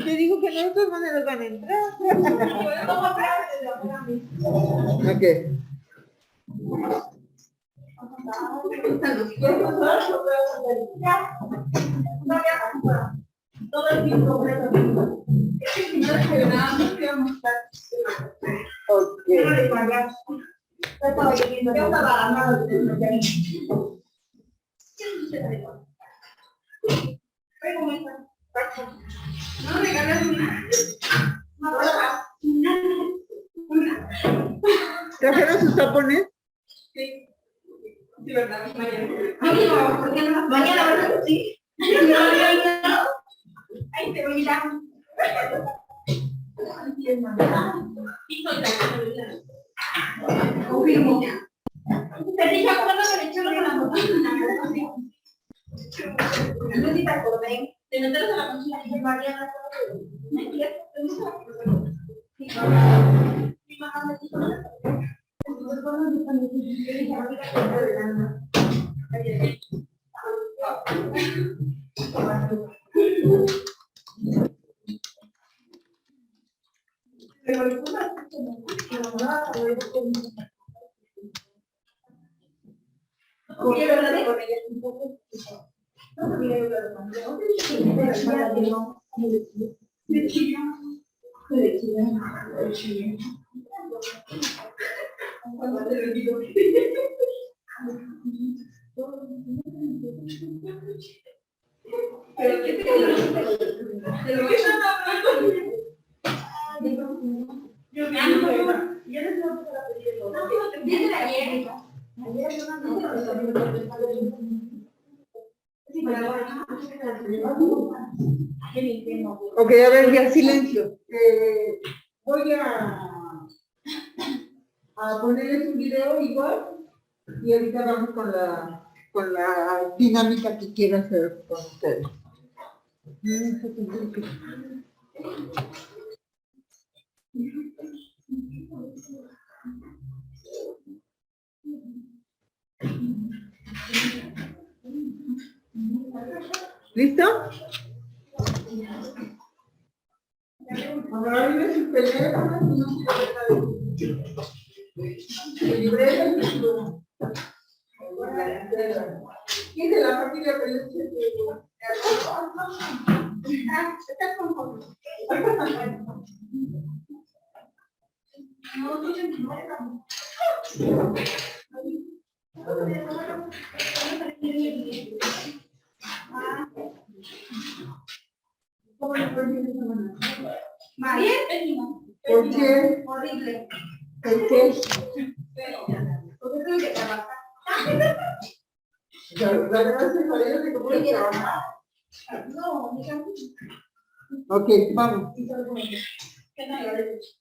te digo que no, de todas maneras van a entrar. Ok. Todo el tiempo. No regalas ¿Trajeron sus tapones? Sí. Sí, ¿verdad? Mañana. ¿Por qué no? Mañana, ¿verdad? Sí. Ahí te voy a ir a... Confirmo. Te dije cuándo me echaron la moto. No sé si te acordé. Te meterás a la mochila y Mariana. Mi mamá me dijo. Pero ¿qué te Ok, a ver, ya silencio. Voy a ponerles un video igual y ahorita vamos con la dinámica que quiero hacer con ustedes. ¿Listo? Ahora viene su teléfono, no se libreta y su... ¿Quién de la familia Peluche? Estás con fotos. No, tú María, ¿Por qué? horrible. ¿Por qué? Porque tengo que trabajar. Gracias a Dios que puedes trabajar. No, mira. Ok, vamos. ¿Qué no llores?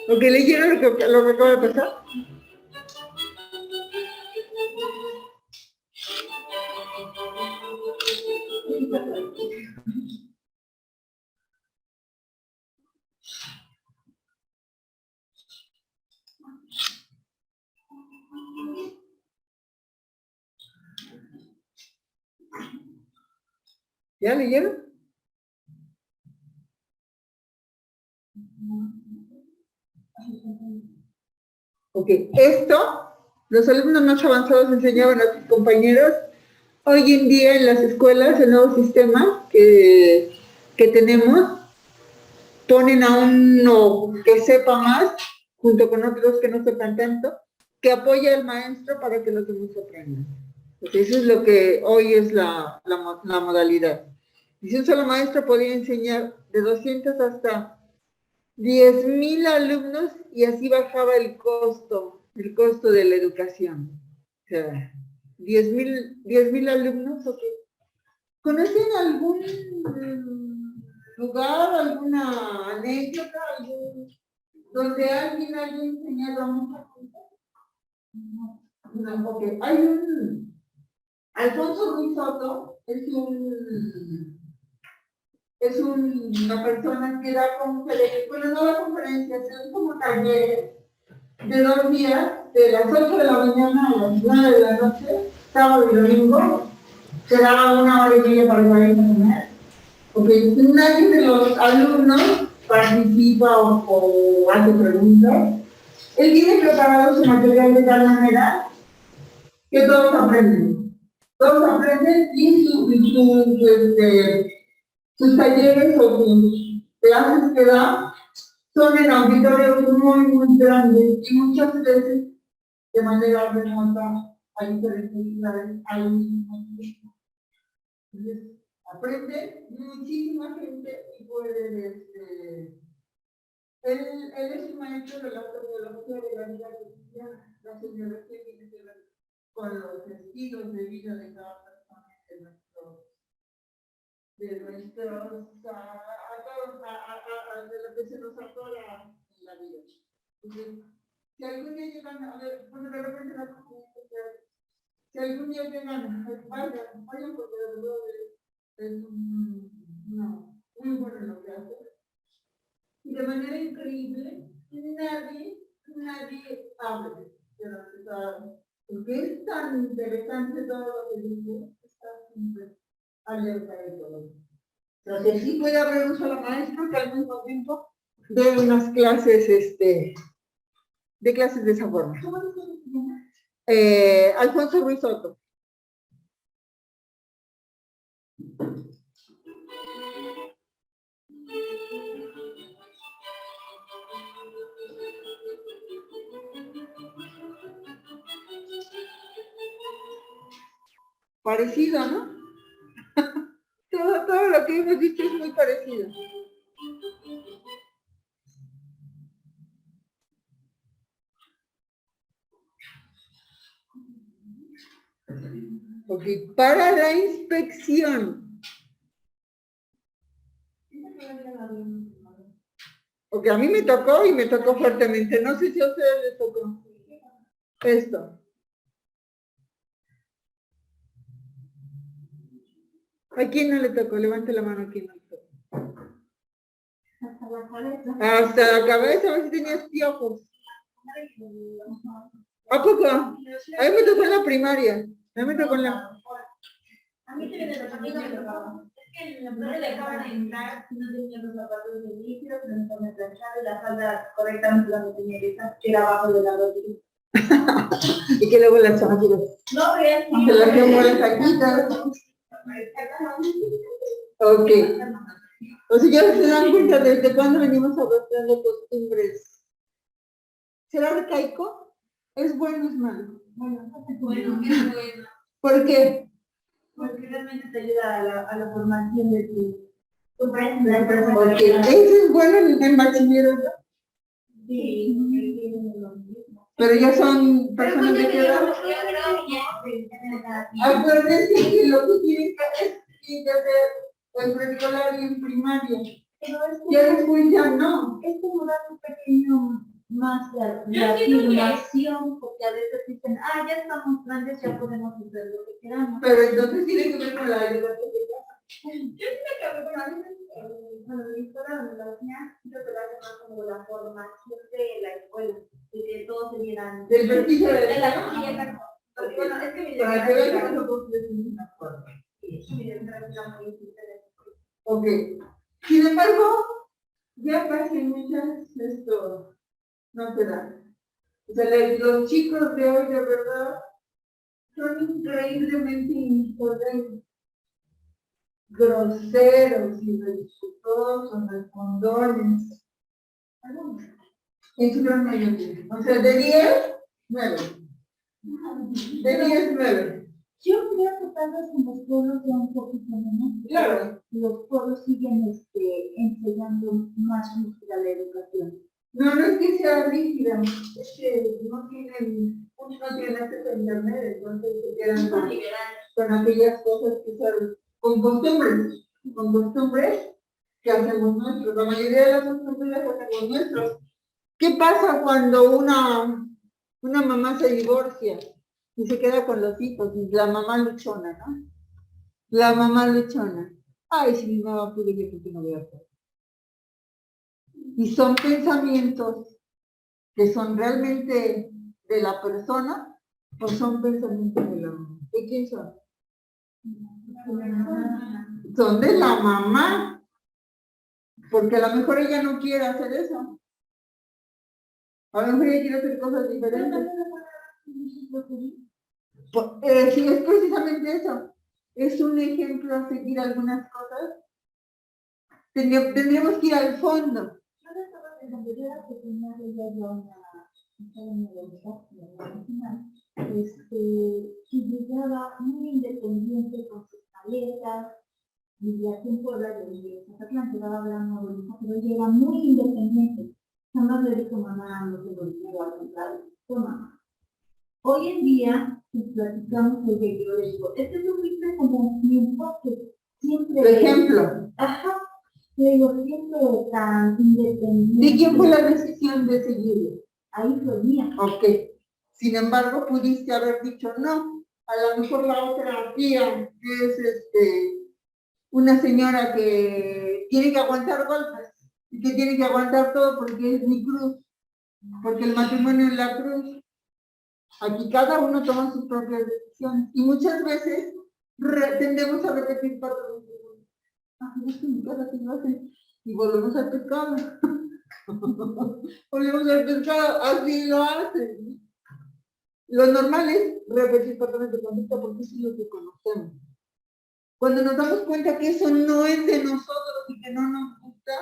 Ok, ¿leyeron lo que acaba de pasar? ¿Ya leyeron? Ok, esto los alumnos más avanzados enseñaban a sus compañeros. Hoy en día en las escuelas, el nuevo sistema que tenemos, ponen a uno que sepa más, junto con otros que no sepan tanto, que apoya al maestro para que los demás aprendan. Porque eso es lo que hoy es la modalidad. Y si un solo maestro podía enseñar de 200 hasta 10,000 alumnos y así bajaba el costo de la educación. O sea, 10,000 alumnos, ¿ok? ¿Conocen algún lugar, alguna anécdota, donde alguien haya enseñado a mucha gente? No, ok. Hay Alfonso Ruiz Soto, es una persona que da conferencias, bueno, no da conferencias, es como talleres de 2 días, de las 8 de la mañana a las 9 de la noche, sábado y domingo, se da 1 hora y media para ir a comer, porque nadie de los alumnos participa o hace preguntas. Él tiene preparado su material de tal manera que todos aprenden. Todos aprenden y sus talleres o sus clases que da son en auditorios muy grandes y muchas veces de manera remota a diferentes lugares. Entonces, aprende muchísima gente y puede, él es un maestro de la tecnología de la vida cotidiana, la tecnología tiene que ver con los estilos de vida de cada persona, de lo que se nos atora en la vida. Entonces, si algún día llegan a ver, bueno, de repente la comunidad, si algún día llegan, vayan porque de verdad es muy bueno lo que hace. Y de manera increíble, nadie habla de lo que está, porque es tan interesante todo lo que dice, está siempre alerta de todo. Entonces sí puede haber un solo maestro que al mismo tiempo dé unas clases, de clases de esa forma. ¿Cómo se llama? Alfonso Ruiz Soto. Parecido, ¿no? Todo lo que hemos dicho es muy parecido. Ok, para la inspección. Ok, a mí me tocó y me tocó fuertemente. No sé si a ustedes les tocó. Esto. ¿A quién no le tocó? Levante la mano a quién no le tocó. Hasta la cabeza. Hasta la cabeza, a ver si tenías piojos. ¿A poco? A mí me tocó en la primaria. A mí me tocó en la... A mí también me tocaba. Es que no me dejaban entrar si no tenía los zapatos de inicio, pero no me planchaba y la falda correctamente la tenía que era abajo de la rodilla. Y que luego las chamaquitas. No, vean. Se las quemó las taquitas. Ok. O sea, ya se dan cuenta desde cuándo venimos adoptando costumbres. ¿Será arcaico? ¿Es bueno o es malo? Bueno, es bueno. ¿Por qué? Porque realmente te ayuda a la formación de tu persona. Porque eso es bueno en bachillerato. Sí. Pero ya son personas de qué edad. Acuérdense que lo que tienen que hacer en preescolar y en primaria. Ya después ya no. Es como dar un pequeño más de afirmación, porque a veces dicen, ya estamos grandes, ya podemos hacer lo que queramos. Pero entonces tiene que ver con la educación de casa. Yo siento que, bueno, a veces, cuando la escuela donde la hacía, siento que lo hace más como la formación de la escuela, de que todos se vieran. Del prestigio de De la la escuela. cosilla, exacto. Porque, bueno, es que mi Para que vean que directora nosotros tenemos una forma. era muy diferente. Ok. Sin embargo, ya casi muchas esto no se da. O sea, los chicos de hoy de verdad son increíblemente insolentes, groseros, irrespetuosos, respondones. En su gran mayoría. O sea, de 10, 9. De 10, 9. Yo creo que tal vez en los pueblos ya un poquito menos. Claro. Los pueblos siguen enseñando más rígida la educación. No, no es que sea rígida, es que no tienen, muchos no tienen acceso a internet, entonces se quedan con aquellas cosas que son, con costumbres que hacemos nuestros. La mayoría de las costumbres las hacemos nuestros. ¿Qué pasa cuando una mamá se divorcia y se queda con los hijos? Y la mamá luchona, ¿no? La mamá luchona. Ay, si mi mamá pudo, yo creo que no voy a hacer. Y son pensamientos que son realmente de la persona o son pensamientos de la mamá. ¿De quién son? Son de la mamá, porque a lo mejor ella no quiere hacer eso. A lo mejor ella quiere hacer cosas diferentes. Sí, es precisamente eso. Es un ejemplo a seguir algunas cosas. Tendríamos que ir al fondo. Que llegaba muy independiente con sus maletas, vivía aquí en Puebla, de Zacatlán, quedaba hablando bonita, pero ella era muy independiente. Jamás le dijo mamá, no tengo dinero, al contrario, toma. Hoy en día, si platicamos de que yo le digo, este es un rifle como mi enfoque, siempre. Por ejemplo. Ajá. Le digo, siempre tan independiente. ¿De quién fue la decisión de seguirlo? Ahí fue mía. Ok. Sin embargo, pudiste haber dicho no. A lo mejor la otra tía, que es una señora que tiene que aguantar golpes y que tiene que aguantar todo porque es mi cruz, porque el matrimonio es la cruz. Aquí cada uno toma sus propias decisiones y muchas veces tendemos a repetir patrones. Es que mi casa sí lo hacen y volvemos al pescado. Volvemos al pescado, así lo hacen. Lo normal es repetir patrones de conducta porque eso es lo que conocemos. Cuando nos damos cuenta que eso no es de nosotros y que no nos gusta,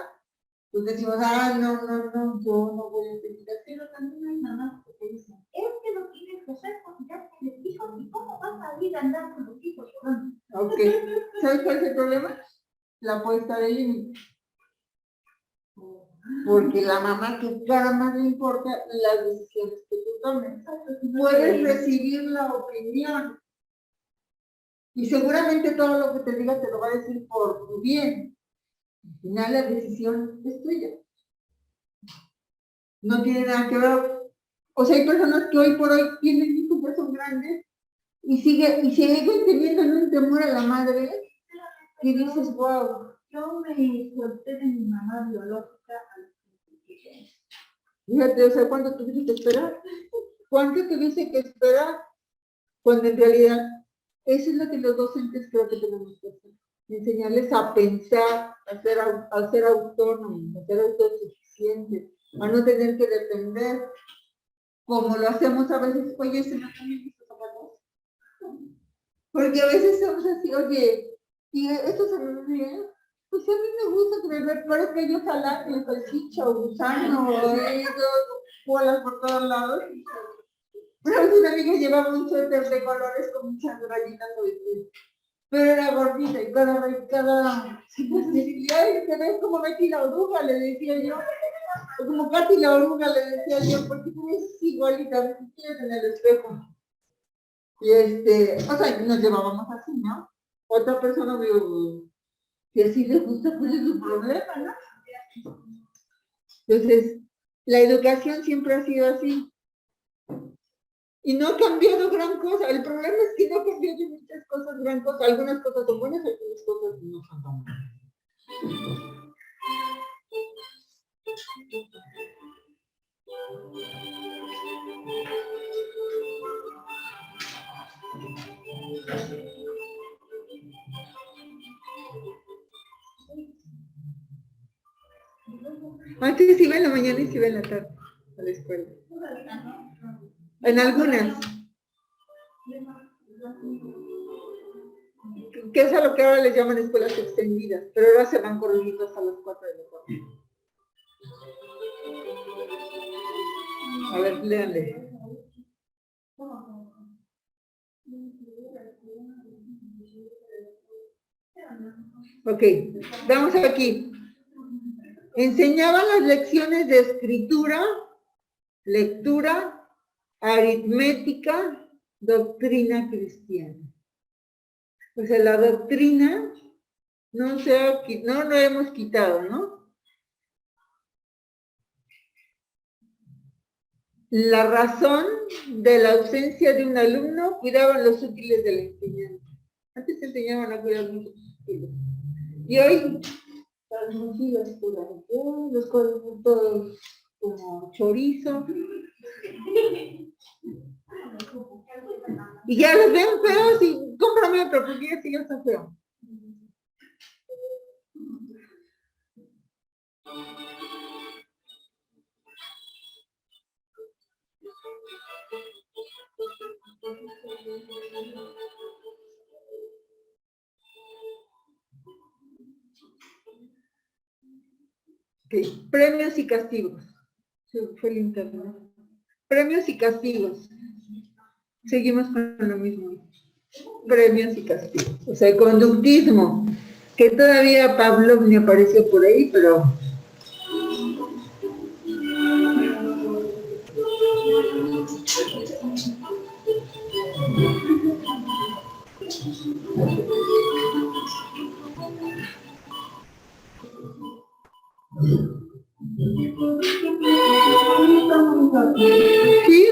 pues decimos, no, yo no voy a seguir así. Pero también hay mamás que te dicen, es que lo tienes que hacer porque ya tienes hijos y cómo vas a ir a andar con los hijos. Ok, ¿sabes cuál es el problema? La puesta de límite. Porque la mamá que cada más le importa las decisiones que tú tomes. Puedes recibir la opinión. Y seguramente todo lo que te diga te lo va a decir por tu bien. Al final la decisión es tuya. No tiene nada que ver. O sea, hay personas que hoy por hoy tienen hijos que son grandes y siguen teniendo un temor a la madre y dices, wow. Yo me solté de mi mamá biológica a los 27 años. Fíjate, o sea, ¿cuánto tuviste que esperar? ¿Cuánto tuviste que esperar? Cuando en realidad, eso es lo que los docentes creo que tenemos que hacer. Enseñarles a pensar, a ser autónomos, a ser autosuficientes, a no tener que depender, como lo hacemos a veces. Oye, se me están estos zapatos. Porque a veces somos así, oye, y esto se me ve bien. Pues a mí me gusta que me parezca yo jalar, el salchicha o gusano, o bolas por todos lados. Una amiga llevaba un suéter de colores con muchas rayitas, pero era gordita y cada ay, te ves como Betty la oruga, le decía yo, o como Katy la oruga, le decía yo, porque tú ves igualita, me tienes en el espejo. Y o sea, nos llevábamos así, ¿no? Otra persona vio que así les gusta, pues es su problema, ¿no? Entonces, la educación siempre ha sido así. Y no ha cambiado gran cosa. El problema es que no ha cambiado muchas cosas, gran cosa. Algunas cosas son buenas, algunas cosas no son tan buenas. Antes iba en la mañana y se iba en la tarde a la escuela. En algunas. Que es a lo que ahora les llaman escuelas extendidas, pero ahora se van corrigiendo hasta las 4 de la tarde. A ver, léanle. Ok, vamos aquí. Enseñaban las lecciones de escritura, lectura, aritmética, doctrina cristiana. O sea, la doctrina no lo hemos quitado, ¿no? La razón de la ausencia de un alumno, cuidaban los útiles de la enseñanza. Antes se enseñaban a cuidar mucho los útiles. Y hoy, las mochilas por allá, los cuadernos todos como chorizo. Y ya los ven feos y cómprame otro, porque ya sí ya está feo. Okay. Premios y castigos. Fue el internet. Premios y castigos. Seguimos con lo mismo. Premios y castigos. O sea, el conductismo, que todavía Pablo me apareció por ahí, pero... ¿Sí?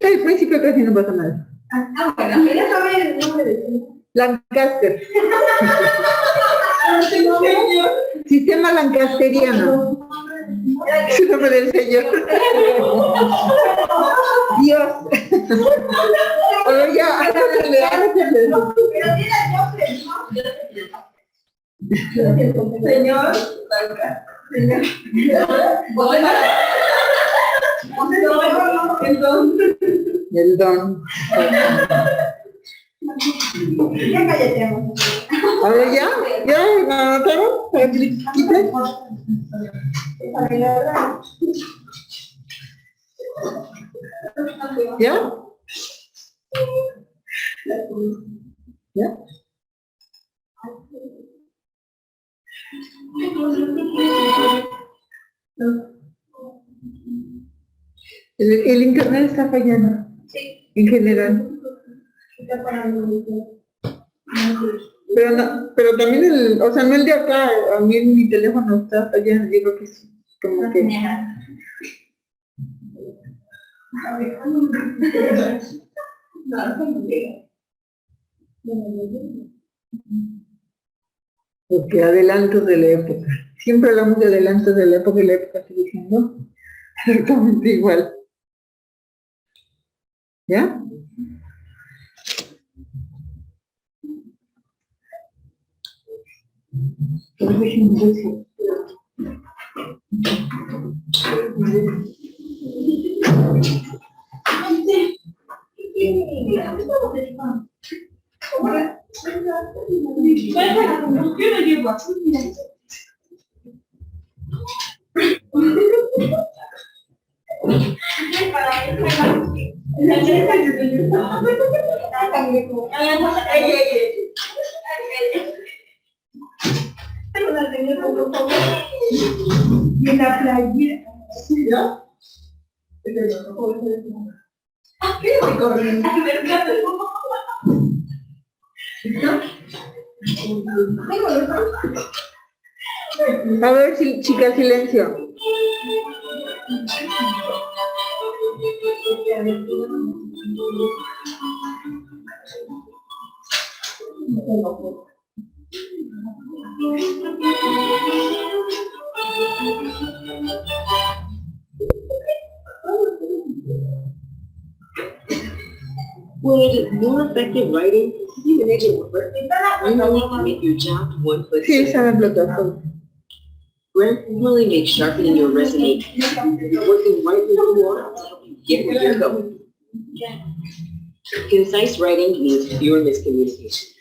Al principio casi no pasa nada. Bueno, quería saber el nombre de Lancaster. Sistema lancasteriano. Es el nombre del señor. Dios. Ahora ya, Pero tiene el nombre, ¿no? Señor. el don. Ya cállate. Ahora ya, ¿me anotaron? ¿Para que le quiten? ¿Ya? ¿Ya? El internet está fallando. Sí. En general. Pero también o sea, no el de acá, a mí en mi teléfono está fallando, yo creo que es como que... Porque adelantos de la época. Siempre hablamos de adelantos de la época y la época sigue siendo exactamente igual. ¿Ya? Y la playera. ¿Ya? ¿Qué estoy corriendo? A ver, chicas, silencio. Would more effective writing even make it work? Really make your job one foot Sí, safer? esa plataforma. Grammarly makes sharpening your resume working right where you are to help you get where you're going. Concise writing means fewer miscommunications.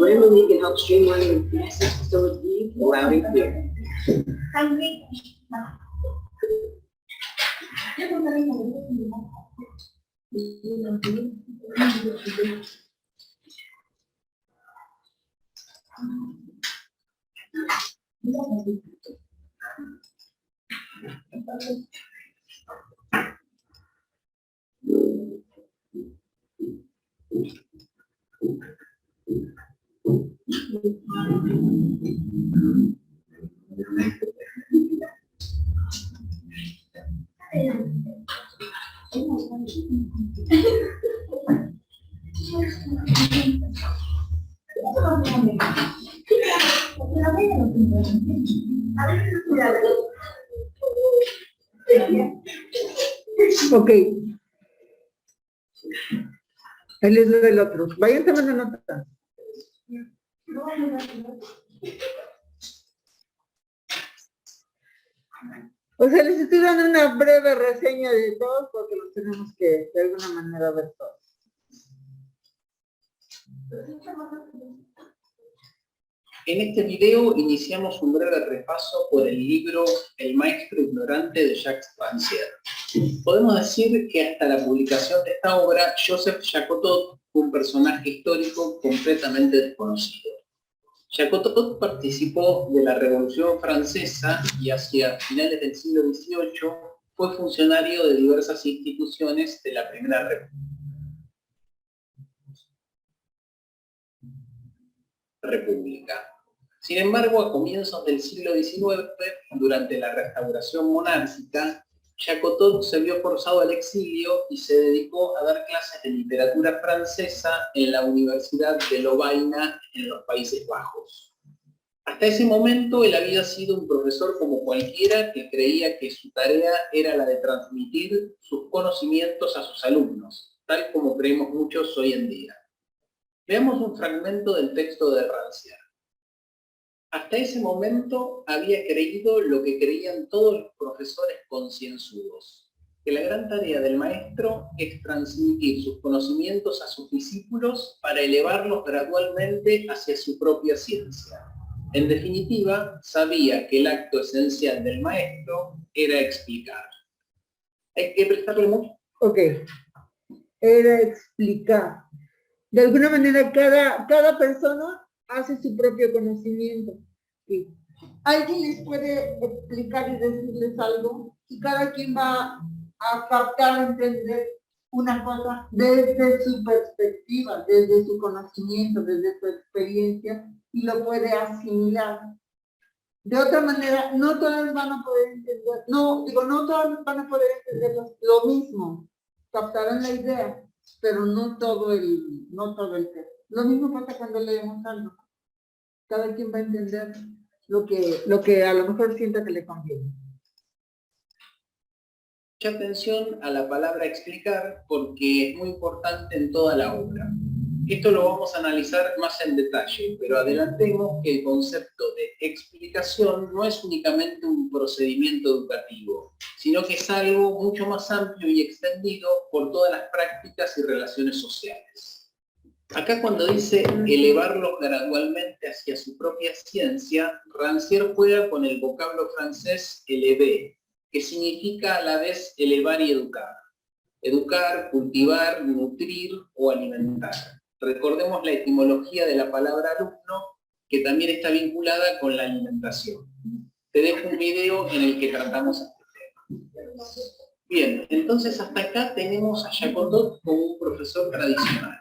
Grammarly can help streamline your message so it's read loud and clear. Ok. Ahí les doy el otro. Vayan tomando nota. O sea, les estoy dando una breve reseña de todos porque los tenemos que de alguna manera ver todos. En este video iniciamos un breve repaso por el libro El maestro ignorante de Jacques Rancière. Podemos decir que hasta la publicación de esta obra, Joseph Jacotot fue un personaje histórico completamente desconocido. Jacotot participó de la Revolución Francesa y hacia finales del siglo XVIII fue funcionario de diversas instituciones de la Primera República. Sin embargo, a comienzos del siglo XIX, durante la restauración monárquica, Jacotot se vio forzado al exilio y se dedicó a dar clases de literatura francesa en la Universidad de Lovaina en los Países Bajos. Hasta ese momento él había sido un profesor como cualquiera que creía que su tarea era la de transmitir sus conocimientos a sus alumnos, tal como creemos muchos hoy en día. Veamos un fragmento del texto de Rancière. Hasta ese momento había creído lo que creían todos los profesores concienzudos, que la gran tarea del maestro es transmitir sus conocimientos a sus discípulos para elevarlos gradualmente hacia su propia ciencia. En definitiva, sabía que el acto esencial del maestro era explicar. Hay que prestarle mucho. Ok. Era explicar. De alguna manera, cada persona hace su propio conocimiento. Sí. Alguien les puede explicar y decirles algo y cada quien va a captar, a entender una cosa desde su perspectiva, desde su conocimiento, desde su experiencia y lo puede asimilar. De otra manera, no todas van a poder entender, no todas van a poder entender lo mismo, captarán la idea, pero no todo el texto. Lo mismo pasa cuando leemos algo. Cada quien va a entender lo que a lo mejor sienta que le conviene. Mucha atención a la palabra explicar porque es muy importante en toda la obra. Esto lo vamos a analizar más en detalle, pero adelantemos que el concepto de explicación no es únicamente un procedimiento educativo, sino que es algo mucho más amplio y extendido por todas las prácticas y relaciones sociales. Acá cuando dice elevarlos gradualmente hacia su propia ciencia, Rancière juega con el vocablo francés élever, que significa a la vez elevar y educar. Educar, cultivar, nutrir o alimentar. Recordemos la etimología de la palabra alumno, que también está vinculada con la alimentación. Te dejo un video en el que tratamos este tema. Bien, entonces hasta acá tenemos a Jacotot como un profesor tradicional.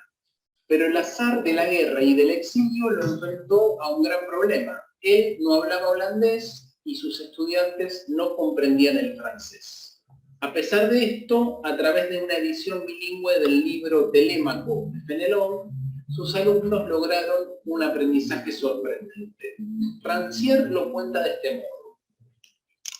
Pero el azar de la guerra y del exilio lo enfrentó a un gran problema. Él no hablaba holandés y sus estudiantes no comprendían el francés. A pesar de esto, a través de una edición bilingüe del libro Telémaco de Fenelon, sus alumnos lograron un aprendizaje sorprendente. Rancière lo cuenta de este modo.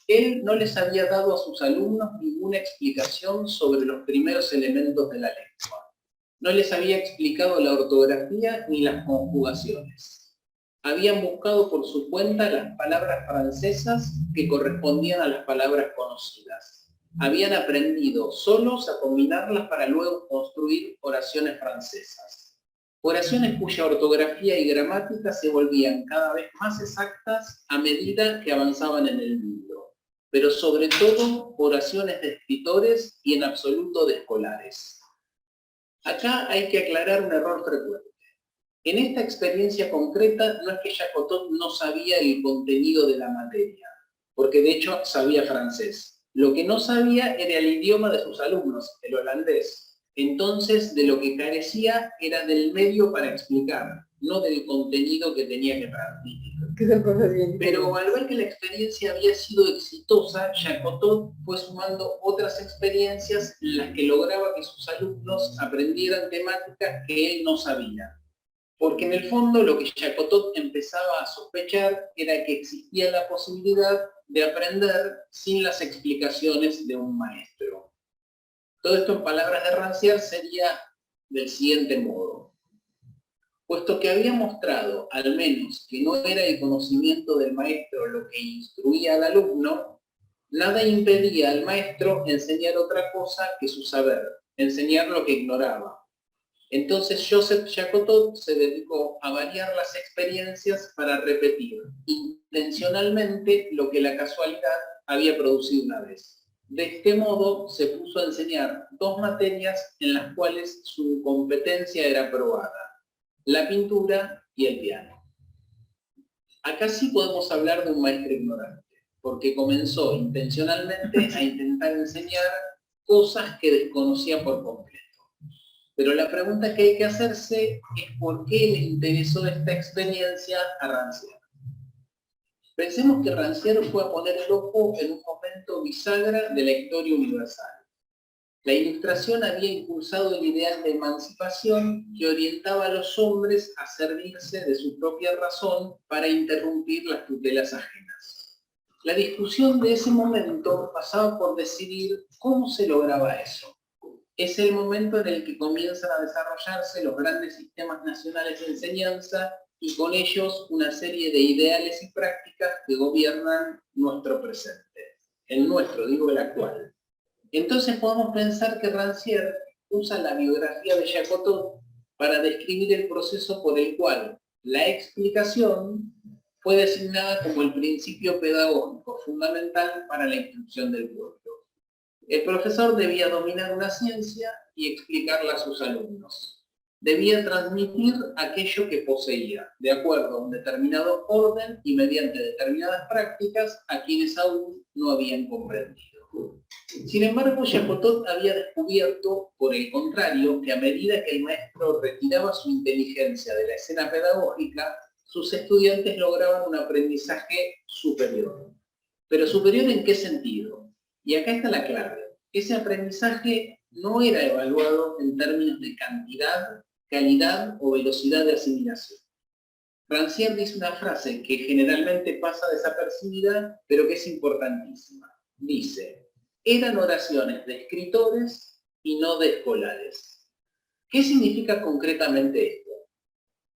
Él no les había dado a sus alumnos ninguna explicación sobre los primeros elementos de la lengua. No les había explicado la ortografía ni las conjugaciones. Habían buscado por su cuenta las palabras francesas que correspondían a las palabras conocidas. Habían aprendido solos a combinarlas para luego construir oraciones francesas. Oraciones cuya ortografía y gramática se volvían cada vez más exactas a medida que avanzaban en el libro, pero sobre todo oraciones de escritores y en absoluto de escolares. Acá hay que aclarar un error frecuente. En esta experiencia concreta no es que Jacotot no sabía el contenido de la materia, porque de hecho sabía francés. Lo que no sabía era el idioma de sus alumnos, el holandés. Entonces, de lo que carecía era del medio para explicar, no del contenido que tenía que transmitir. Que son cosas bien Pero al ver que la experiencia había sido exitosa, Jacotot fue sumando otras experiencias en las que lograba que sus alumnos aprendieran temáticas que él no sabía. Porque en el fondo lo que Jacotot empezaba a sospechar era que existía la posibilidad de aprender sin las explicaciones de un maestro. Todo esto en palabras de Rancière sería del siguiente modo. Puesto que había mostrado, al menos, que no era el conocimiento del maestro lo que instruía al alumno, nada impedía al maestro enseñar otra cosa que su saber, enseñar lo que ignoraba. Entonces Joseph Jacotot se dedicó a variar las experiencias para repetir intencionalmente lo que la casualidad había producido una vez. De este modo se puso a enseñar 2 materias en las cuales su competencia era probada: la pintura y el piano. Acá sí podemos hablar de un maestro ignorante, porque comenzó intencionalmente a intentar enseñar cosas que desconocía por completo. Pero la pregunta que hay que hacerse es por qué le interesó esta experiencia a Rancière. Pensemos que Rancière fue a poner el ojo en un momento bisagra de la historia universal. La Ilustración había impulsado el ideal de emancipación que orientaba a los hombres a servirse de su propia razón para interrumpir las tutelas ajenas. La discusión de ese momento pasaba por decidir cómo se lograba eso. Es el momento en el que comienzan a desarrollarse los grandes sistemas nacionales de enseñanza y con ellos una serie de ideales y prácticas que gobiernan nuestro presente. El nuestro, digo el actual. Entonces podemos pensar que Rancière usa la biografía de Jacotot para describir el proceso por el cual la explicación fue designada como el principio pedagógico fundamental para la instrucción del pueblo. El profesor debía dominar una ciencia y explicarla a sus alumnos. Debía transmitir aquello que poseía, de acuerdo a un determinado orden y mediante determinadas prácticas a quienes aún no habían comprendido. Sin embargo, Jacotot había descubierto, por el contrario, que a medida que el maestro retiraba su inteligencia de la escena pedagógica, sus estudiantes lograban un aprendizaje superior. ¿Pero superior en qué sentido? Y acá está la clave. Ese aprendizaje no era evaluado en términos de cantidad, calidad o velocidad de asimilación. Rancière dice una frase que generalmente pasa desapercibida, pero que es importantísima. Dice: eran oraciones de escritores y no de escolares. ¿Qué significa concretamente esto?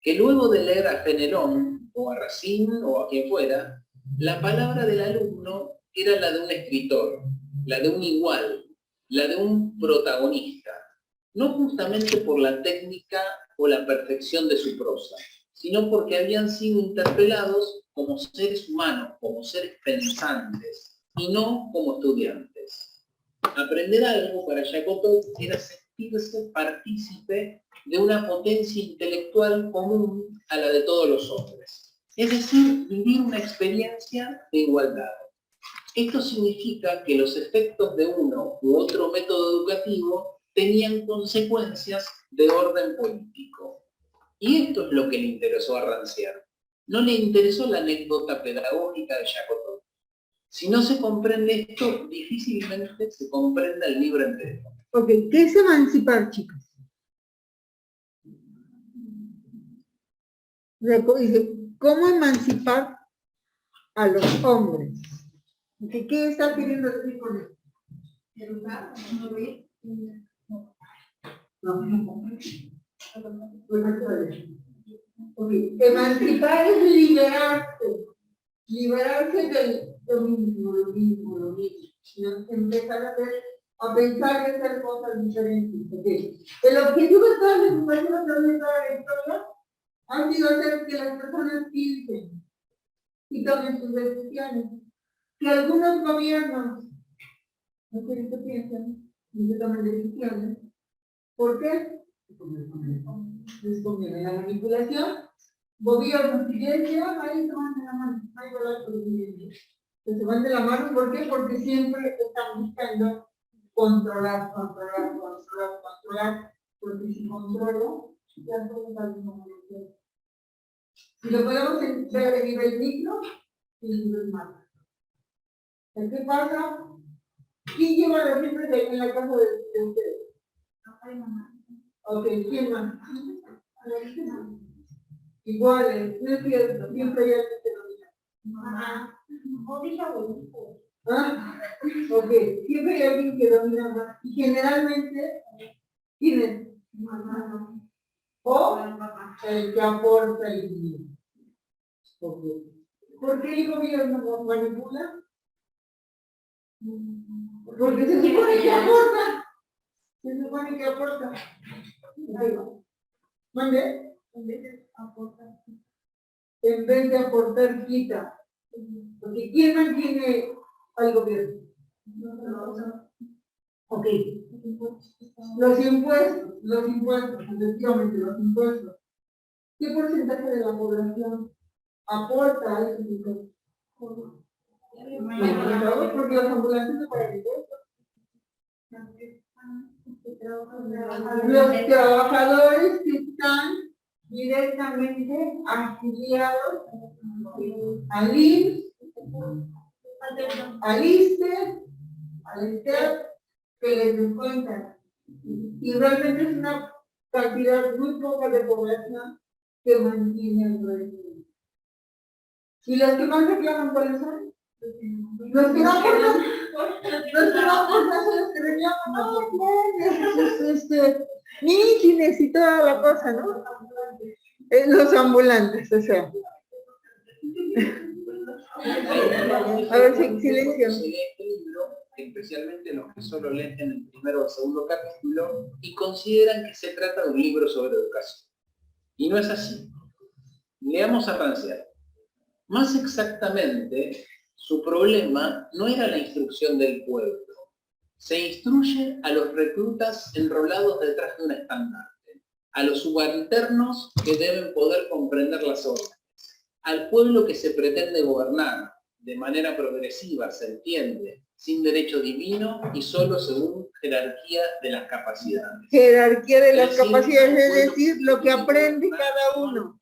Que luego de leer a Fenelon, o a Racine, o a quien fuera, la palabra del alumno era la de un escritor, la de un igual, la de un protagonista, no justamente por la técnica o la perfección de su prosa, sino porque habían sido interpelados como seres humanos, como seres pensantes, y no como estudiantes. Aprender algo para Jacotot era sentirse partícipe de una potencia intelectual común a la de todos los hombres, es decir, vivir una experiencia de igualdad. Esto significa que los efectos de uno u otro método educativo tenían consecuencias de orden político. Y esto es lo que le interesó a Rancière. No le interesó la anécdota pedagógica de Jacotot, Si no se comprende esto, difícilmente se comprenda el libro entero. Ok, ¿qué es emancipar, chicos? Dice, ¿cómo emancipar a los hombres? ¿Qué está queriendo decir con esto? Educar, no ver. No. Ok, emancipar es liberarse. Liberarse del lo mismo. ¿No? Empezar a pensar y hacer cosas diferentes. Okay. El objetivo de todas las educaciones de la historia ha sido hacer que las personas piensen y tomen sus decisiones. Que algunos gobiernos no quieren que piensen y que tomen decisiones. ¿Por qué? Les conviene la manipulación. Gobiernos, iglesia, ahí se van de la mano. Ahí va la solución. Se van de la mano, ¿por qué? Porque siempre están buscando controlar. Porque si controlo, ya todo está al mismo nivel. Si lo podemos entrar en nivel micro y nivel macro. ¿Qué pasa? ¿Quién lleva los libros en la casa de ustedes? Papá y mamá. Ok, ¿quién más? Iguales, no es cierto, siempre hay alguien que domina. Mamá. O dije abuelito. ¿Ah? Ok, siempre hay alguien que domina más. Y generalmente, ¿quién es? Mamá. O Papá. el que aporta el dinero. Okay. ¿Por qué el gobierno nos manipula? Porque se supone que aporta. Se supone que aporta. ¿Mande? En vez de aportar. En vez de aportar, quita. Porque ¿quién mantiene al gobierno? Ok. Los impuestos, efectivamente, los impuestos. ¿Qué porcentaje de la población aporta a esos impuestos? Porque los ambulantes no pagan impuestos. Los trabajadores que están directamente afiliados al IMSS, al ISSSTE, al ISTEP, que les descuentan. Y realmente es una cantidad muy poca de población que mantiene el régimen. ¿Y los que más reclaman cuáles son? Los que no aportan. Los que no aportan son los que reclaman. No, mítines y toda la cosa, ¿no? Los ambulantes, o sea. A ver, silencio. Se lee este libro, especialmente los que solo leen el primero o segundo capítulo, y consideran que se trata de un libro sobre educación. Y no es así. Leamos a Rancière. Más exactamente, su problema no era la instrucción del pueblo. Se instruye a los reclutas enrolados detrás de un estandarte, a los subalternos que deben poder comprender las órdenes, al pueblo que se pretende gobernar de manera progresiva, se entiende, sin derecho divino y solo según jerarquía de las capacidades. Jerarquía de las capacidades, es decir, lo que aprende cada uno.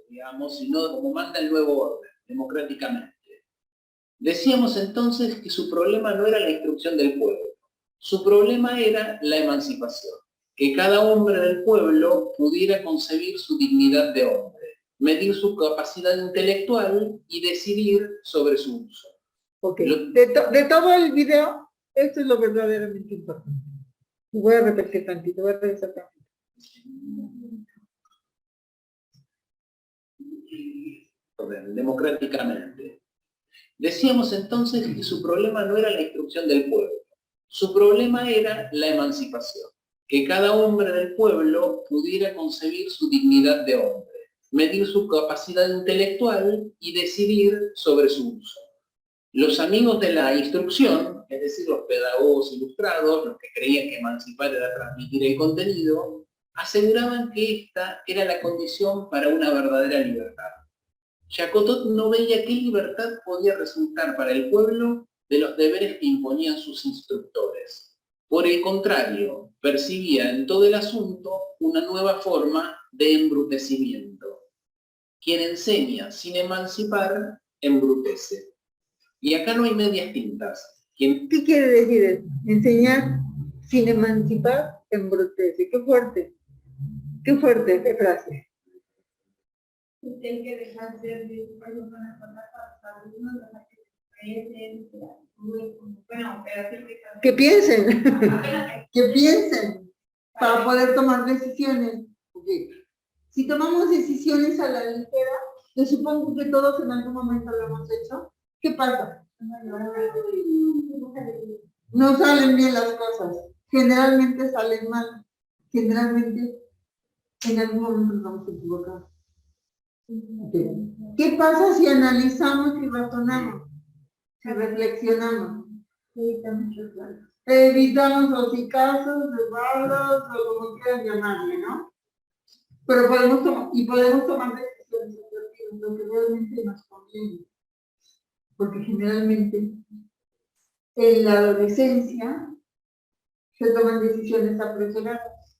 Digamos, sino como manda el nuevo orden, democráticamente. Decíamos entonces que su problema no era la instrucción del pueblo, su problema era la emancipación, que cada hombre del pueblo pudiera concebir su dignidad de hombre, medir su capacidad intelectual y decidir sobre su uso. Ok, de todo el video, esto es lo verdaderamente importante. Voy a repetir tantito, voy a revisar tantito. Democráticamente. Decíamos entonces que su problema no era la instrucción del pueblo, su problema era la emancipación, que cada hombre del pueblo pudiera concebir su dignidad de hombre, medir su capacidad intelectual y decidir sobre su uso. Los amigos de la instrucción, es decir, los pedagogos ilustrados, los que creían que emancipar era transmitir el contenido, aseguraban que esta era la condición para una verdadera libertad. Jacotot no veía qué libertad podía resultar para el pueblo de los deberes que imponían sus instructores. Por el contrario, percibía en todo el asunto una nueva forma de embrutecimiento. Quien enseña sin emancipar, embrutece. Y acá no hay medias tintas. Quien ¿Qué quiere decir eso? Enseñar sin emancipar embrutece. Qué fuerte qué frase. Hay que dejar ser de personas con la pasta, uno de las que bueno, pero siempre Que piensen, que piensen para poder tomar decisiones. Porque si tomamos decisiones a la ligera, yo supongo que todos en algún momento lo hemos hecho. ¿Qué pasa? No salen bien las cosas. Generalmente salen mal. Generalmente en algún momento nos vamos a equivocar. ¿Qué pasa si analizamos y razonamos? Si reflexionamos. Evitamos los hicazos, los barros, o como quieran llamarle, ¿no? Pero podemos tomar decisiones asertivas, lo que realmente nos conviene. Porque generalmente en la adolescencia se toman decisiones apresuradas.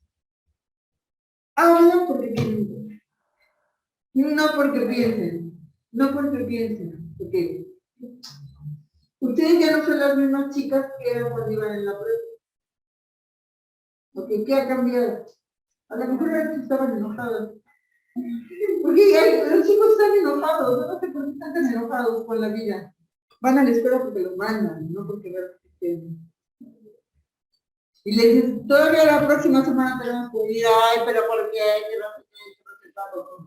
Hablan porque piensen. No porque piensen. No porque piensen. Porque ustedes ya no son las mismas chicas que eran cuando iban en la prepa. Ok, ¿qué ha cambiado? A lo mejor ahora estaban enojados. Porque los chicos están enojados, no sé por qué están tan enojados con la vida. Van a la escuela porque los mandan, no porque quieren. Y le dices, todavía la próxima semana tenemos que ir, ay, pero ¿por qué? Que no sé qué,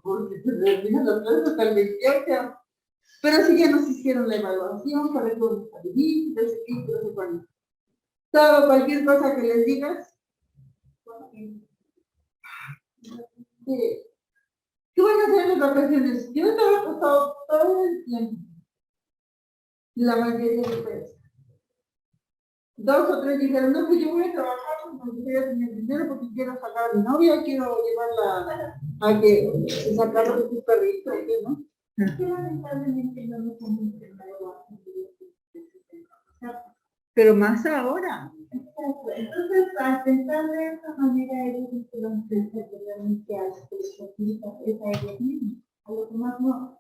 porque se terminan las clases hasta el 28. Pero si ya nos hicieron la evaluación, para eso vamos a vivir, no sé qué, no sé cuándo. Todo, cualquier cosa que les digas, ¿qué van a hacer en las vacaciones? Yo estaba acostado todo el tiempo. La mayoría de ustedes. 2 o 3 dijeron, no, pues yo voy a trabajar porque voy a tener dinero, porque quiero sacar a mi novia, quiero llevarla a que sacarlo de su perrito, ¿no? Pero más ahora. Entonces, al pensar de esa manera, ellos se lo enfrentan realmente a las expectativas, es a ellos mismos. A lo que más no.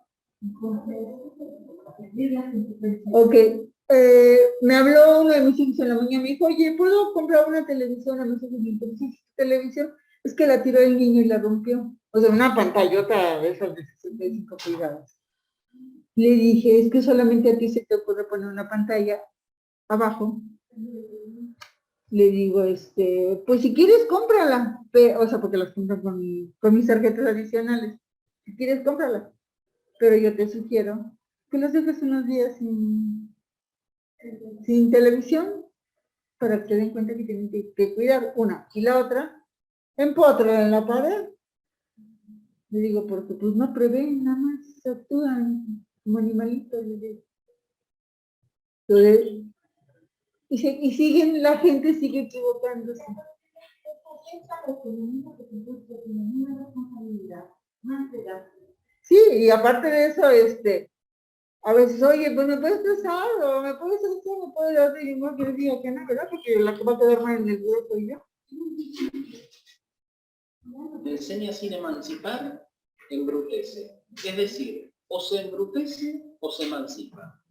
Ok. Me habló uno de mis hijos en la mañana, me dijo, oye, ¿puedo comprar una televisión? A mis hijos me interesa televisión. Es que la tiró el niño y la rompió. O sea, una pantallota de esas de 65 pulgadas. Le dije, es que solamente a ti se te ocurre poner una pantalla abajo. Le digo, pues si quieres, cómprala. O sea, porque las compro con mis tarjetas adicionales. Si quieres, cómprala. Pero yo te sugiero que los dejes unos días sin televisión para que te den cuenta que tienen que cuidar una. Y la otra, empótrala en la pared. Le digo, porque pues no prevén, nada más actúan como animalitos. Le digo. Entonces, y siguen, la gente sigue equivocándose. Sí, y aparte de eso, a veces, oye, pues me puedes prestar, o me puedes hacer, me puedes dar, y no quiero decir que no, ¿verdad? Porque la que va a quedar mal en el grupo soy yo. enseña sin emancipar, embrutece. Es decir, o se embrutece o se emancipa.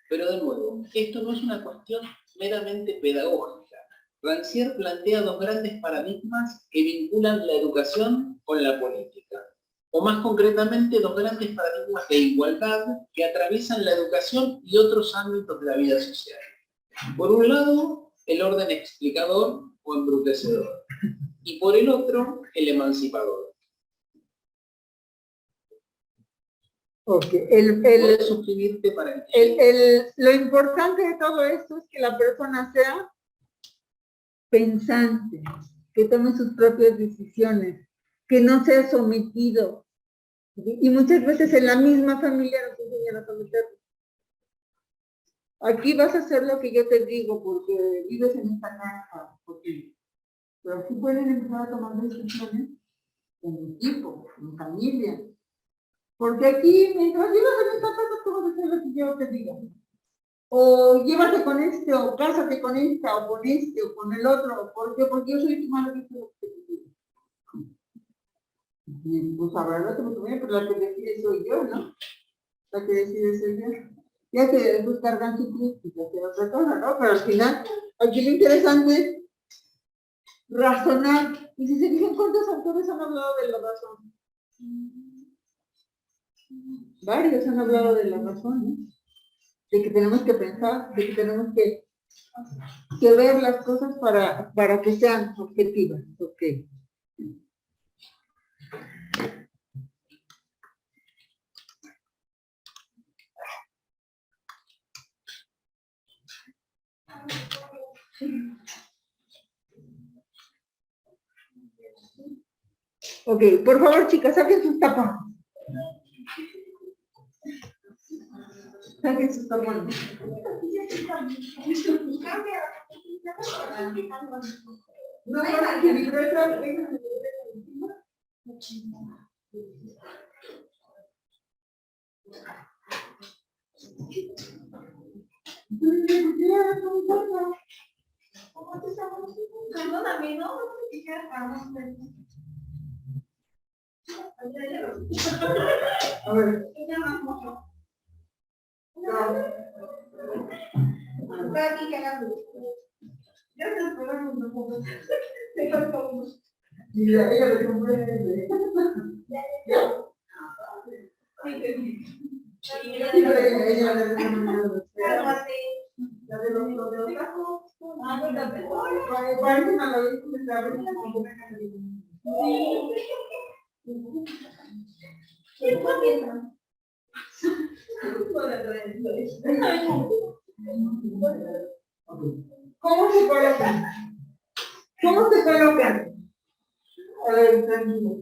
Pero de nuevo, esto no es una cuestión meramente pedagógica. Rancière plantea 2 grandes paradigmas que vinculan la educación con la política. O más concretamente, 2 grandes paradigmas de igualdad que atraviesan la educación y otros ámbitos de la vida social. Por un lado, el orden explicador o embrutecedor. Y por el otro, el emancipador. Ok, Puedes suscribirte para que lo importante de todo esto es que la persona sea pensante, que tome sus propias decisiones, que no sea sometido. ¿Sí? Y muchas veces en la misma familia nos enseñan a someternos. Aquí vas a hacer lo que yo te digo porque vives en esta casa, pero aquí pueden empezar a tomar decisiones en equipo, en familia. Porque aquí, mientras vivas en esta casa, tú vas a hacer lo que yo te diga. O llévate con este, o cásate con esta, o con este, o con el otro. ¿Por qué? Porque yo soy tu madre y tú lo que te digo. Y pues habrá la que me pero la que decide soy yo, ¿no? La que decide soy yo. ya se buscarán ciclistas y hacer otra cosa, ¿no? Pero al final, aquí lo interesante es razonar. Y si se fijan, ¿cuántos autores han hablado de la razón? Varios han hablado de la razón, ¿no? De que tenemos que pensar, de que tenemos que ver las cosas para que sean objetivas. Ok. Ok, por favor, chicas, saquen sus tapas. Saquen sus tapas. No, que libreta, venga. Perdóname, ¿no? A ver. Mira, ella le compró el ¿Cómo se colocan? ¿Cómo se colocan? A ver, tranquilo.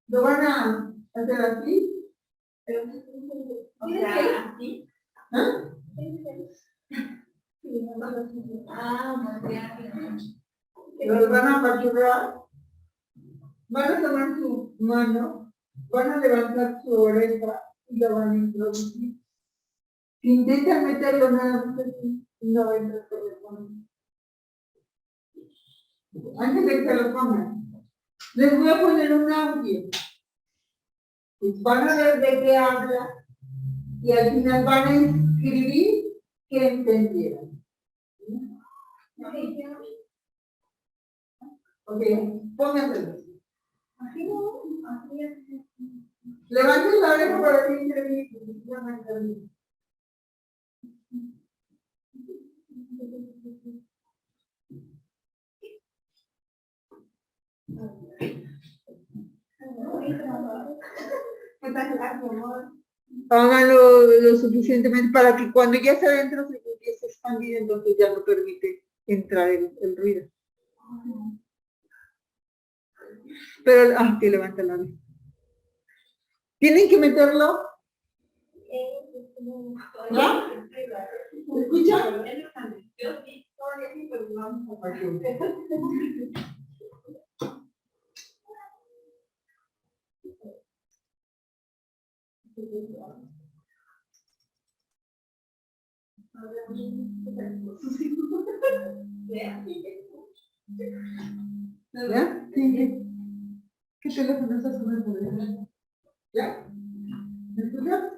¿Lo van a hacer así? ¿Ah? Los van a apachurrar, van a tomar su mano, van a levantar su oreja y la van a introducir. Si intentan meterlo nada más así, no va a entrar por el fondo. Antes de que se lo pongan, les voy a poner un audio. Pues van a ver de qué habla y al final van a escribir que entendieron. Ok, pónganselo. Levanten la oreja para que entendí. Háganlo lo suficientemente para que cuando ya está adentro se empiece a expandir, entonces ya no permite entrar el ruido. Pero, que levanta la vista. Tienen que meterlo. ¿Ya? ¿Escucha? ¿Ya? Sí. ¿Qué teléfono estás usando? ¿Ya? ¿Me escuchas?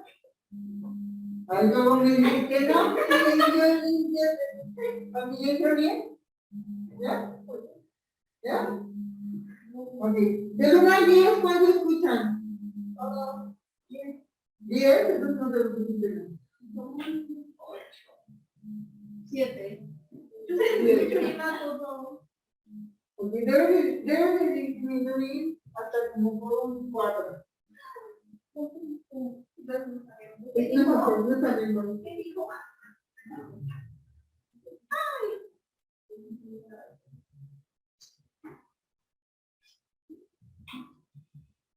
Algo me dice que no, ¿a mí entra bien? ¿Ya? ¿Ya? Ok. De 1 a 10, ¿cuánto escuchan? 10, entonces no te lo escuchan. 7. Ok, debe de disminuir hasta como por un 4. No está bien, ¿no?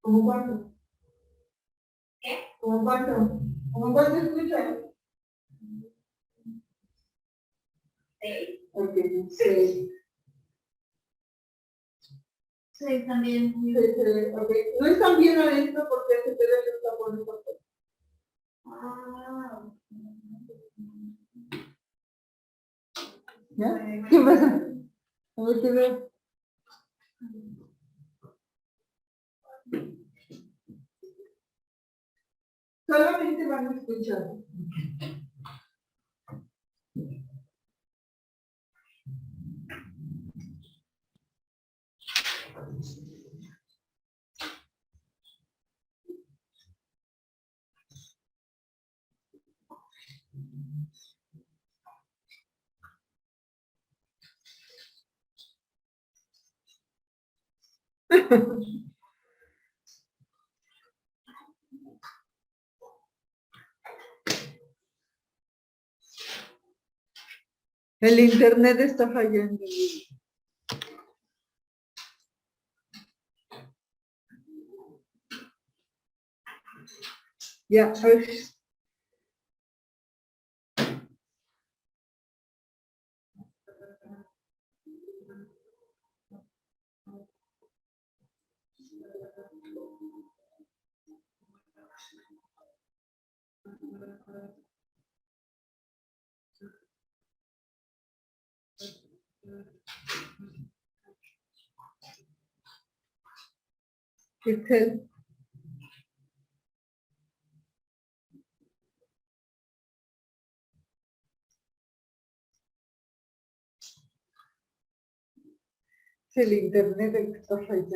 ¿Cómo cuánto? ¿Qué? ¿Cómo cuánto? ¿Cómo cuánto escuchan? 6. Ok, 6. 6 también. Ok, no están bien adentro porque ese teléfono está por el papel. ¿Ya? ¿Qué pasa? A ver, te veo. Solamente van a escuchar. El internet está fallando. Ya, a ver. Excel. Es el internet el que está fallando.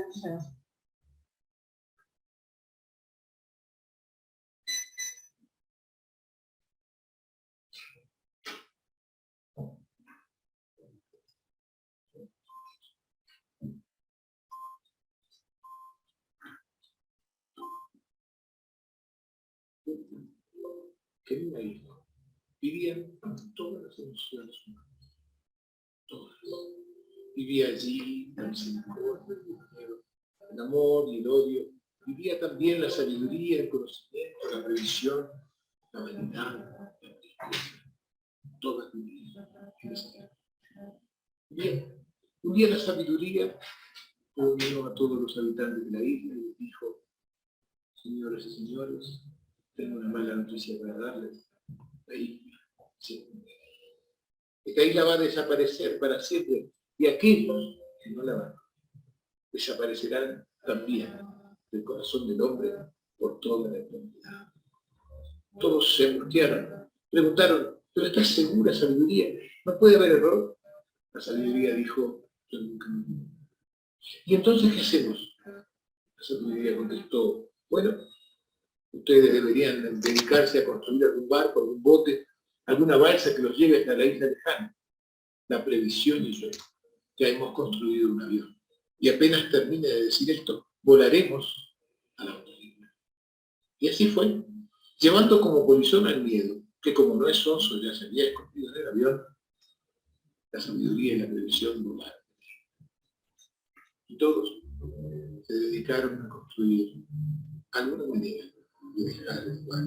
Querida hija, vivía todas las emociones humanas, todas. Vivía allí la misericordia, el amor y el odio. Vivía también la sabiduría, el conocimiento, la revisión, la vanidad, la tristeza. Todas vivían en ese tiempo. Bien, un día la sabiduría reunió a todos los habitantes de la isla y les dijo: señoras y señores, tengo una mala noticia para darles. La isla se hunde. Esta isla va a desaparecer para siempre y aquellos que no la van desaparecerán también del corazón del hombre por toda la eternidad. Todos se angustiaron, preguntaron: ¿pero estás segura, sabiduría? ¿No puede haber error? La sabiduría dijo: yo nunca me equivoco. ¿Y entonces qué hacemos? La sabiduría contestó: bueno, ustedes deberían dedicarse a construir algún barco, algún bote, alguna balsa que los lleve hasta la isla lejana. La previsión y yo ya hemos construido un avión. Y apenas termine de decir esto, volaremos a la otra isla. Y así fue, llevando como polizón al miedo, que como no es sonso ya se había escondido en el avión. La sabiduría y la previsión volaron. Y todos se dedicaron a construir alguna manera de dejar el lugar.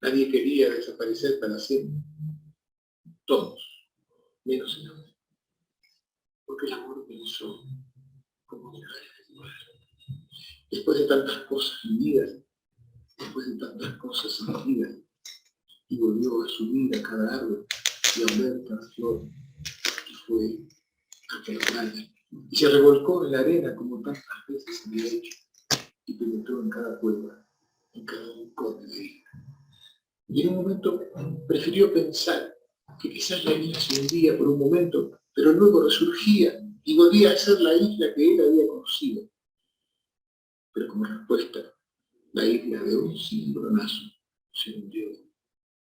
Nadie quería desaparecer para siempre. Todos, menos el hombre. Porque el amor pensó cómo dejar el lugar. Después de tantas cosas vividas, después de tantas cosas sentidas, y volvió a subir a cada árbol y a oler cada flor, y fue hasta la playa, y se revolcó en la arena como tantas veces había hecho, y penetró en cada cueva, en cada rincón de la isla. Y en un momento prefirió pensar que quizás la isla se hundía por un momento, pero luego resurgía y volvía a ser la isla que él había conocido. Pero como respuesta, la isla de un cimbronazo se hundió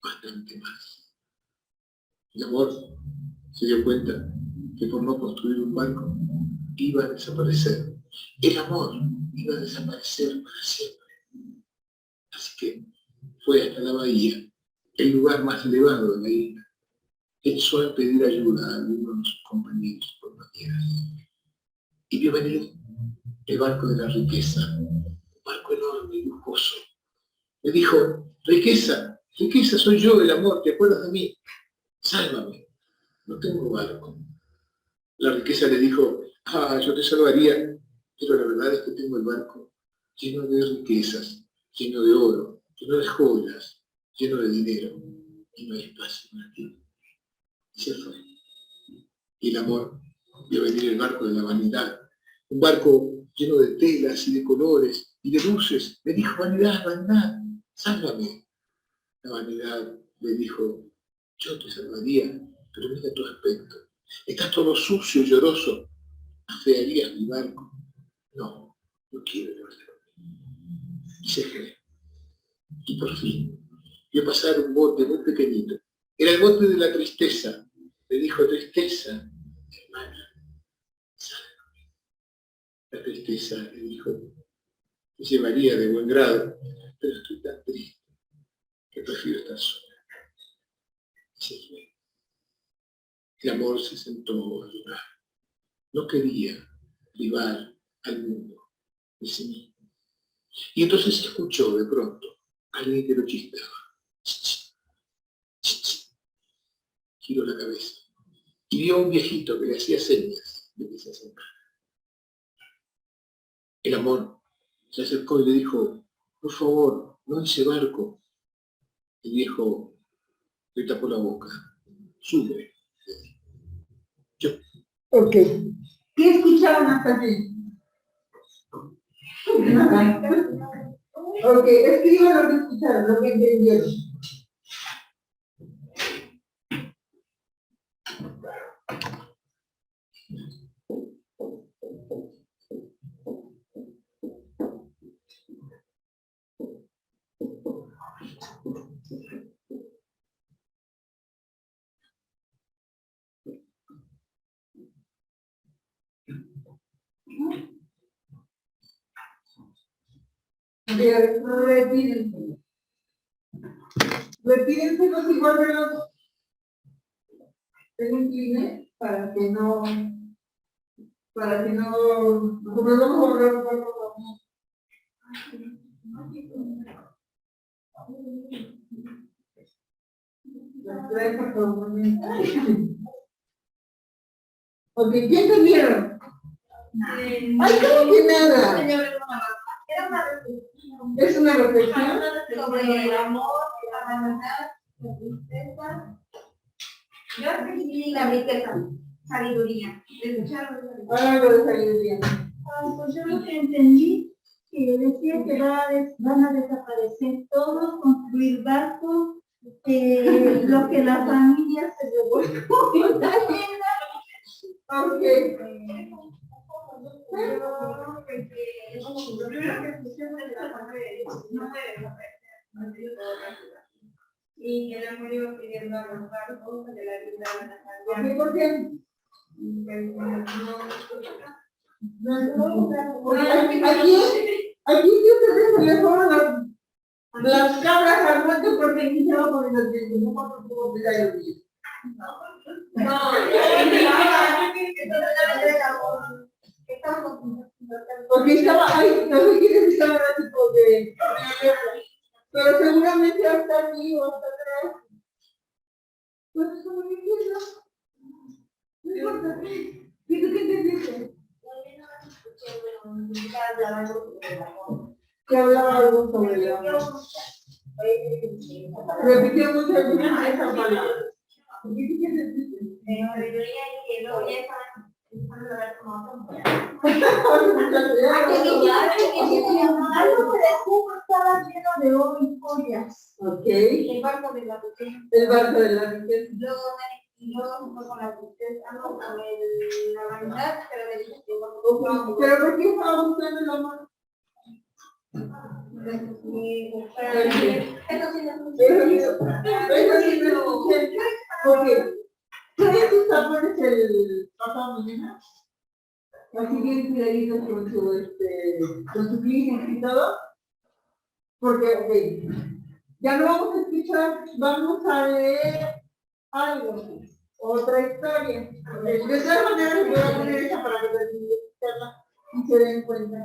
bastante más. El amor se dio cuenta que por no construir un barco iba a desaparecer. El amor iba a desaparecer para siempre. Así que fue hasta la bahía, el lugar más elevado de la isla. Pensó en pedir ayuda a algunos de sus compañeros y compañeras. Y vio venir el barco de la riqueza, un barco enorme y lujoso. Le dijo: riqueza, riqueza, soy yo, el amor, ¿te acuerdas de mí? Sálvame, no tengo barco. La riqueza le dijo: yo te salvaría, pero la verdad es que tengo el barco lleno de riquezas, lleno de oro, lleno de joyas, lleno de dinero, y no hay espacio para ti. Y se fue. Y el amor vio venir el barco de la vanidad, un barco lleno de telas y de colores y de luces. Le dijo: vanidad, vanidad, Sálvame. La vanidad le dijo, yo te salvaría, pero mira tu aspecto. Estás todo sucio y lloroso. Afearías mi barco. No, no quiero llevarte conmigo. Y se fue. Y por fin, vio pasar un bote muy pequeñito. Era el bote de la tristeza. Le dijo, tristeza, hermana, sálvame. La tristeza le dijo, te llevaría de buen grado, pero estoy tan triste que prefiero estar sola. Y se fue. El amor se sentó a llorar. No quería privar al mundo de sí mismo. Y entonces escuchó de pronto a alguien que lo chistaba. Ch, ch, ch. Giró la cabeza y vio a un viejito que le hacía señas de que se acercara. El amor se acercó y le dijo, por favor, no ese barco. El viejo le tapó la boca. Sube. Ok. ¿Qué escucharon hasta aquí? Nada. Ok, escriban lo que escucharon, lo que entendieron. Retírense. Retírense los igual de los. Tengo un cleaner para que no, como no vamos a volver a jugar con las trae para todo momento. Ok, ¿qué entendieron? Ay, ¿cómo que nada? Era una reflexión. Es una reflexión. Sobre el amor, la vanidad, la tristeza. Yo recibí la riqueza, sabiduría. ¿Escucharon? Algo de sabiduría. Pues yo lo que entendí, que decía que van a desaparecer todos, construir barcos, lo que la familia se devuelve una agenda. Ok. Y el amor iba pidiendo a los barcos de la vida. ¿Por qué? Aquí sí se le fueron las cabras al muerto porque iniciaba con el ambiente, no cuando tuvo que dar el día. Porque estaba ahí, no sé quiénes estaban así porque, pero seguramente hasta aquí o hasta atrás. Pues como yo quiero. No importa. ¿Y tú qué te dices? Que hablaba algo sobre el amor. Repitió muchas veces esa palabra. ¿Y tú qué te dices? Algo que después estaba lleno de oro y joyas. Ok. El barco de la riqueza. El barco de la riqueza. Luego fue con la tristeza, no con la vanidad, pero le dije que ¿Pero por qué estaba buscando el amor? Eso sí lo escuché. Porque ¿traes tus tapones el pasado mañana? Así bien cuidaditos con su clínica y todo. Porque, ok, ya no vamos a escuchar, vamos a leer algo, otra historia. De todas maneras, voy a poner esa para que escucharla y se den cuenta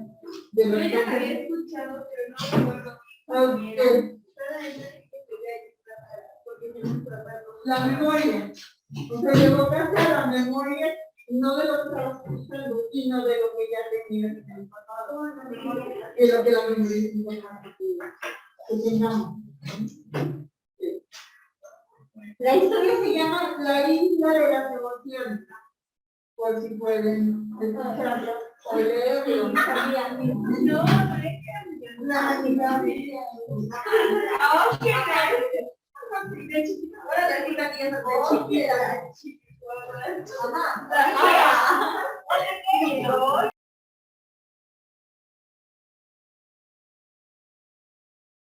de lo que había escuchado, pero no recuerdo. La memoria. O sea, evocaste a la memoria, no de lo que estabas escuchando, sino de lo que ya tenías en el pasado. Y lo que la memoria es importante que tengamos. La historia se llama La Isla de las Emociones. por si pueden escucharlo o leerlo. No, ahora la chica tiene